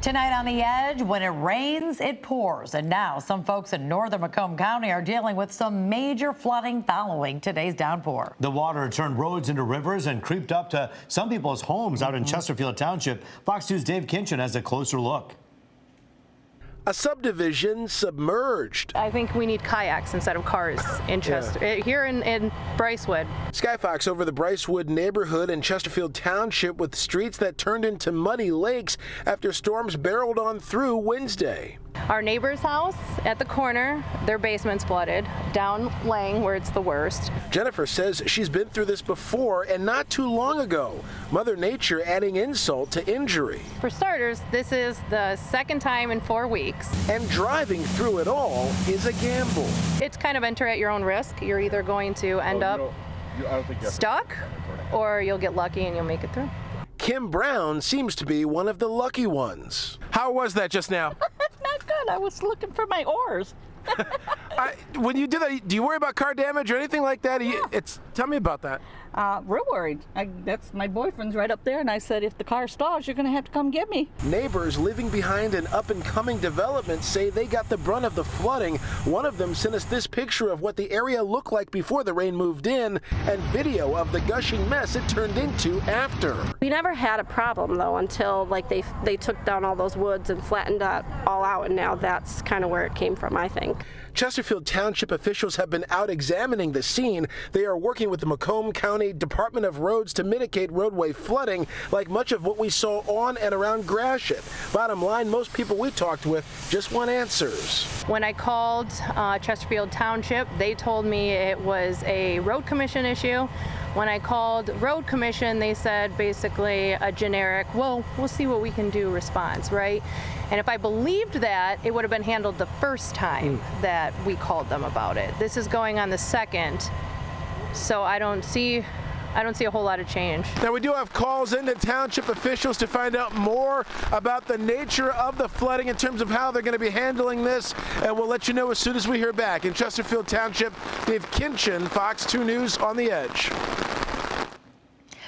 Tonight on The Edge, when it rains, it pours. And now some folks in northern Macomb County are dealing with some major flooding following today's downpour. The water turned roads into rivers and creeped up to some people's homes out in Chesterfield Township. Fox 2's Dave Kinchin has a closer look. A subdivision submerged. I think we need kayaks instead of cars in here in Brycewood. Skyfox over the Brycewood neighborhood in Chesterfield Township with streets that turned into muddy lakes after storms barreled on through Wednesday. Our neighbor's house at the corner, their basement's flooded, down Lang where it's the worst. Jennifer says she's been through this before and not too long ago. Mother Nature adding insult to injury. For starters, this is the second time in 4 weeks. And driving through it all is a gamble. It's kind of enter at your own risk. You're either going to end up stuck or you'll get lucky and you'll make it through. Kim Brown seems to be one of the lucky ones. How was that just now? Not good. I was looking for my oars. When you do that, do you worry about car damage or anything like that? Yeah. Tell me about that. Real worried. That's my boyfriend's right up there, and I said, if the car stalls, you're going to have to come get me. Neighbors living behind an up-and-coming development say they got the brunt of the flooding. One of them sent us this picture of what the area looked like before the rain moved in, and video of the gushing mess it turned into after. We never had a problem though until they took down all those woods and flattened that all out, and now that's kind of where it came from, I think. Chesterfield Township officials have been out examining the scene. They are working with the Macomb County Department of Roads to mitigate roadway flooding, like much of what we saw on and around Gratiot. Bottom line, most people we talked with just want answers. When I called Chesterfield Township, they told me it was a road commission issue. When I called Road Commission, they said basically a generic, well, we'll see what we can do response, right? And if I believed that, it would have been handled the first time that we called them about it. This is going on the second, so I don't see a whole lot of change. Now, we do have calls into township officials to find out more about the nature of the flooding in terms of how they're going to be handling this, and we'll let you know as soon as we hear back. In Chesterfield Township, Dave Kinchin, Fox 2 News on The Edge.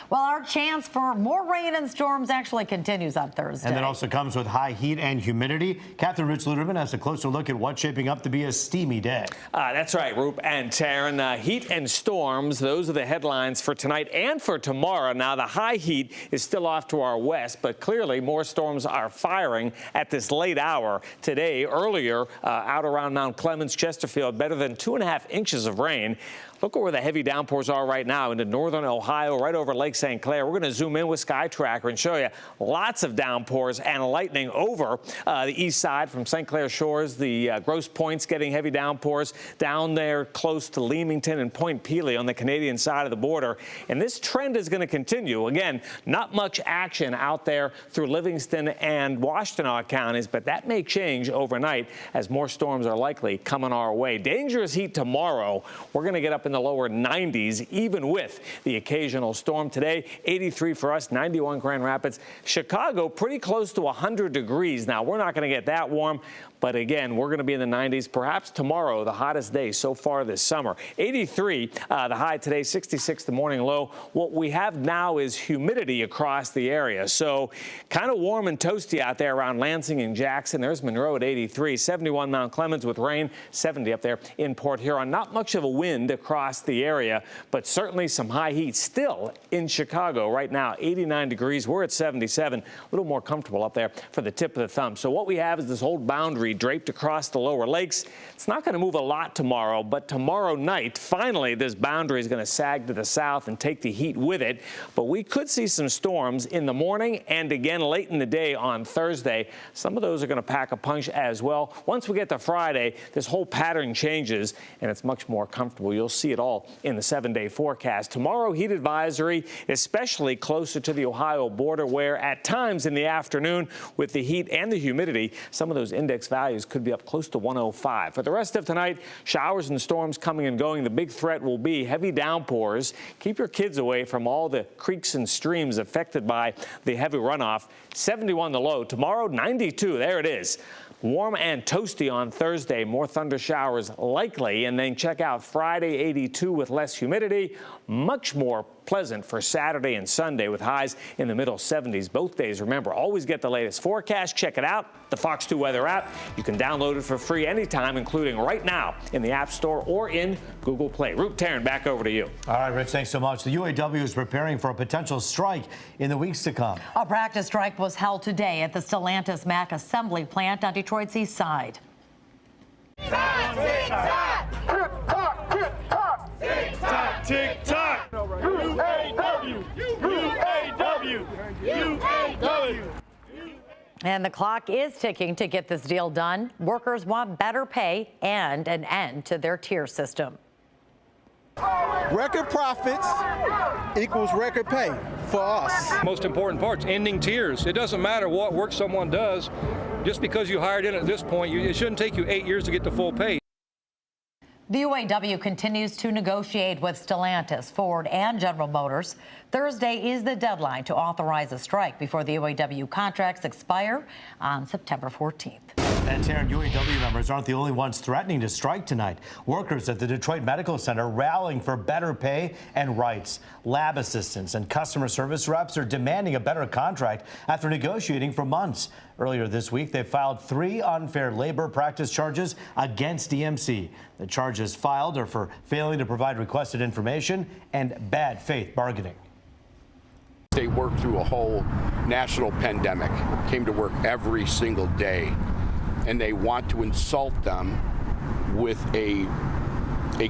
Well, our chance for more rain and storms actually continues on Thursday. And that also comes with high heat and humidity. Catherine Rich-Luderman has a closer look at what's shaping up to be a steamy day. That's right, Roop and Taryn. Heat and storms, those are the headlines for tonight and for tomorrow. Now, the high heat is still off to our west, but clearly more storms are firing at this late hour today. Earlier, out around Mount Clemens, Chesterfield, better than 2.5 inches of rain. Look at where the heavy downpours are right now into northern Ohio, right over Lake St. Clair. We're going to zoom in with Sky Tracker and show you lots of downpours and lightning over the east side from St. Clair Shores. The Grosse Pointe's getting heavy downpours down there close to Leamington and Point Pelee on the Canadian side of the border. And this trend is going to continue. Again, not much action out there through Livingston and Washtenaw counties, but that may change overnight as more storms are likely coming our way. Dangerous heat tomorrow. We're going to get up in the lower 90s, even with the occasional storm. Today, 83 for us, 91 Grand Rapids. Chicago, pretty close to 100 degrees. Now, we're not going to get that warm, but again, we're going to be in the 90s. Perhaps tomorrow, the hottest day so far this summer. 83, the high today, 66 the morning low. What we have now is humidity across the area. So kind of warm and toasty out there around Lansing and Jackson. There's Monroe at 83, 71 Mount Clemens with rain, 70 up there in Port Huron. Not much of a wind across the area, but certainly some high heat still in Chicago right now, 89 degrees. We're at 77, a little more comfortable up there for the tip of the thumb. So what we have is this old boundary draped across the lower lakes. It's not going to move a lot tomorrow, but tomorrow night, finally, this boundary is going to sag to the south and take the heat with it. But we could see some storms in the morning and again late in the day on Thursday. Some of those are going to pack a punch as well. Once we get to Friday, this whole pattern changes and it's much more comfortable. You'll see it all in the 7-day forecast. Tomorrow, heat advisory, especially closer to the Ohio border, where at times in the afternoon with the heat and the humidity, some of those index values could be up close to 105. For the rest of tonight, showers and storms coming and going. The big threat will be heavy downpours. Keep your kids away from all the creeks and streams affected by the heavy runoff. 71 the low. Tomorrow, 92. There it is. Warm and toasty on Thursday. More thunder showers likely. And then check out Friday, 82 with less humidity. Much more pleasant for Saturday and Sunday with highs in the middle 70s both days. Remember, always get the latest forecast. Check it out, the Fox 2 weather app. You can download it for free anytime, including right now in the App Store or in Google Play. Root Taryn, back over to you. All right, Rich, thanks so much. The UAW is preparing for a potential strike in the weeks to come. A practice strike was held today at the Stellantis Mac assembly plant on Detroit's east side. Tick-tock! UAW! UAW! UAW! And the clock is ticking to get this deal done. Workers want better pay and an end to their tier system. Record profits equals record pay for us. Most important part's ending tiers. It doesn't matter what work someone does. Just because you hired in at this point, it shouldn't take you 8 years to get to full pay. The UAW continues to negotiate with Stellantis, Ford, and General Motors. Thursday is the deadline to authorize a strike before the UAW contracts expire on September 14th. And Taryn, UAW members aren't the only ones threatening to strike tonight. Workers at the Detroit Medical Center rallying for better pay and rights. Lab assistants and customer service reps are demanding a better contract after negotiating for months. Earlier this week, they filed 3 unfair labor practice charges against DMC. The charges filed are for failing to provide requested information and bad faith bargaining. They worked through a whole national pandemic, came to work every single day, and they want to insult them with a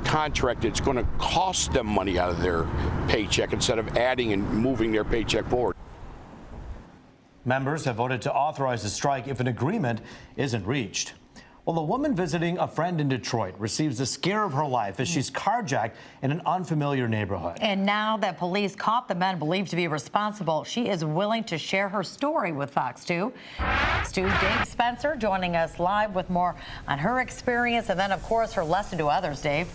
contract that's going to cost them money out of their paycheck instead of adding and moving their paycheck forward. Members have voted to authorize a strike if an agreement isn't reached. Well, a woman visiting a friend in Detroit receives the scare of her life as she's carjacked in an unfamiliar neighborhood. And now that police caught the men believed to be responsible, she is willing to share her story with Fox 2. Fox 2's Dave Spencer joining us live with more on her experience and then, of course, her lesson to others, Dave.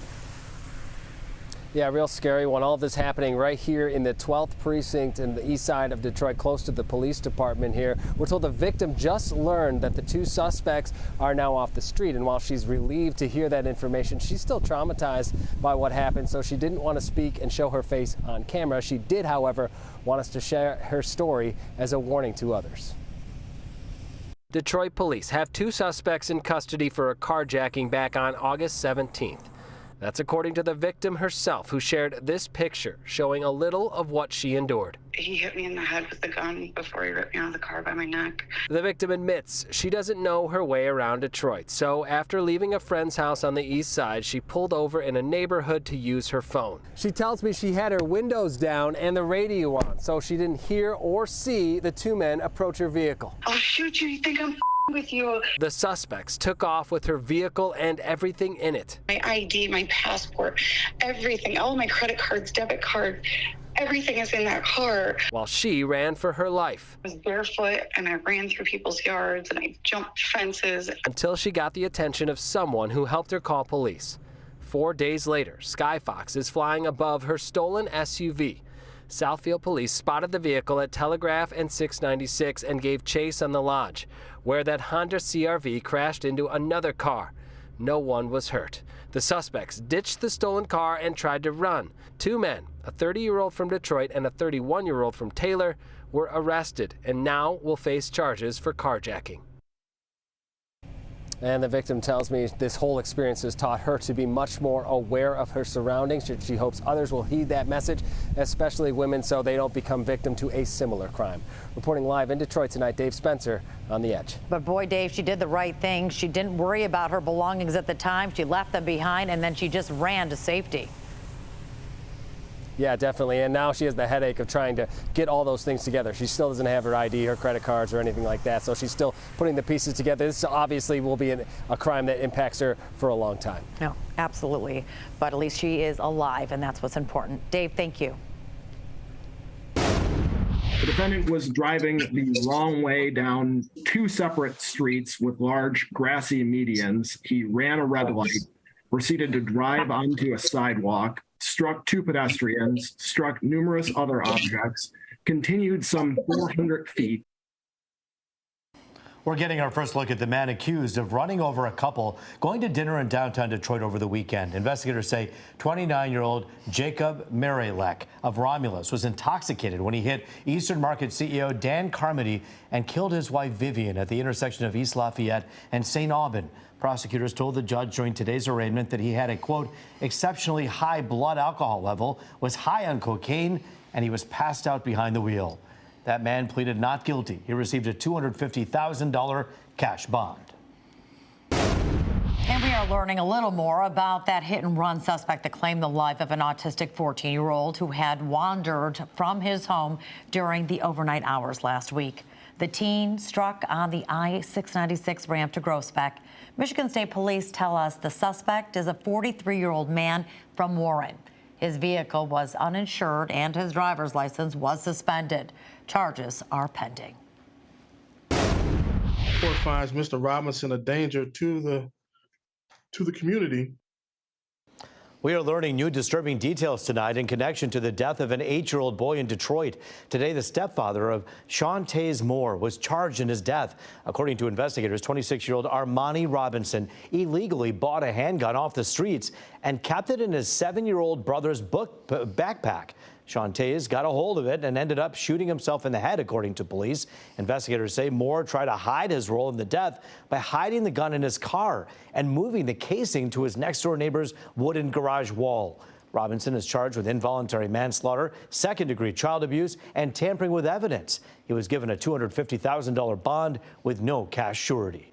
Yeah, real scary one. All of this happening right here in the 12th precinct in the east side of Detroit, close to the police department here. We're told the victim just learned that the 2 suspects are now off the street. And while she's relieved to hear that information, she's still traumatized by what happened. So she didn't want to speak and show her face on camera. She did, however, want us to share her story as a warning to others. Detroit police have 2 suspects in custody for a carjacking back on August 17th. That's according to the victim herself, who shared this picture showing a little of what she endured. He hit me in the head with the gun before he ripped me out of the car by my neck. The victim admits she doesn't know her way around Detroit, so after leaving a friend's house on the east side, she pulled over in a neighborhood to use her phone. She tells me she had her windows down and the radio on, so she didn't hear or see the 2 men approach her vehicle. I'll shoot you. You think I'm with you? The suspects took off with her vehicle and everything in it. My ID, my passport, everything, all my credit cards, debit card, everything is in that car. While she ran for her life. I was barefoot and I ran through people's yards and I jumped fences. Until she got the attention of someone who helped her call police. 4 days later, Skyfox is flying above her stolen SUV. Southfield police spotted the vehicle at Telegraph and 696 and gave chase on the lodge, where that Honda CR-V crashed into another car. No one was hurt. The suspects ditched the stolen car and tried to run. 2 men, a 30-year-old from Detroit and a 31-year-old from Taylor, were arrested and now will face charges for carjacking. And the victim tells me this whole experience has taught her to be much more aware of her surroundings. She hopes others will heed that message, especially women, so they don't become victim to a similar crime. Reporting live in Detroit tonight, Dave Spencer on The Edge. But boy, Dave, she did the right thing. She didn't worry about her belongings at the time. She left them behind and then she just ran to safety. Yeah, definitely. And now she has the headache of trying to get all those things together. She still doesn't have her ID, her credit cards, or anything like that. So she's still putting the pieces together. This obviously will be a crime that impacts her for a long time. No, absolutely. But at least she is alive, and that's what's important. Dave, thank you. The defendant was driving the wrong way down 2 separate streets with large grassy medians. He ran a red light, proceeded to drive onto a sidewalk, struck 2 pedestrians, struck numerous other objects, continued some 400 feet. We're getting our first look at the man accused of running over a couple going to dinner in downtown Detroit over the weekend. Investigators say 29-year-old Jacob Marylek of Romulus was intoxicated when he hit Eastern Market CEO Dan Carmody and killed his wife Vivian at the intersection of East Lafayette and St. Aubin. Prosecutors told the judge during today's arraignment that he had a, quote, exceptionally high blood alcohol level, was high on cocaine, and he was passed out behind the wheel. That man pleaded not guilty. He received a $250,000 cash bond. And we are learning a little more about that hit-and-run suspect that claimed the life of an autistic 14-year-old who had wandered from his home during the overnight hours last week. The teen struck on the I-696 ramp to Groesbeck. Michigan State Police tell us the suspect is a 43-year-old man from Warren. His vehicle was uninsured and his driver's license was suspended. Charges are pending. Court finds Mr. Robinson a danger to the community. We are learning new disturbing details tonight in connection to the death of an 8-year-old boy in Detroit. Today, the stepfather of Shauntay's Moore was charged in his death. According to investigators, 26-year-old Armani Robinson illegally bought a handgun off the streets and kept it in his 7-year-old brother's backpack. Shauntay's got a hold of it and ended up shooting himself in the head, according to police. Investigators say Moore tried to hide his role in the death by hiding the gun in his car and moving the casing to his next-door neighbor's wooden garage wall. Robinson is charged with involuntary manslaughter, second-degree child abuse, and tampering with evidence. He was given a $250,000 bond with no cash surety.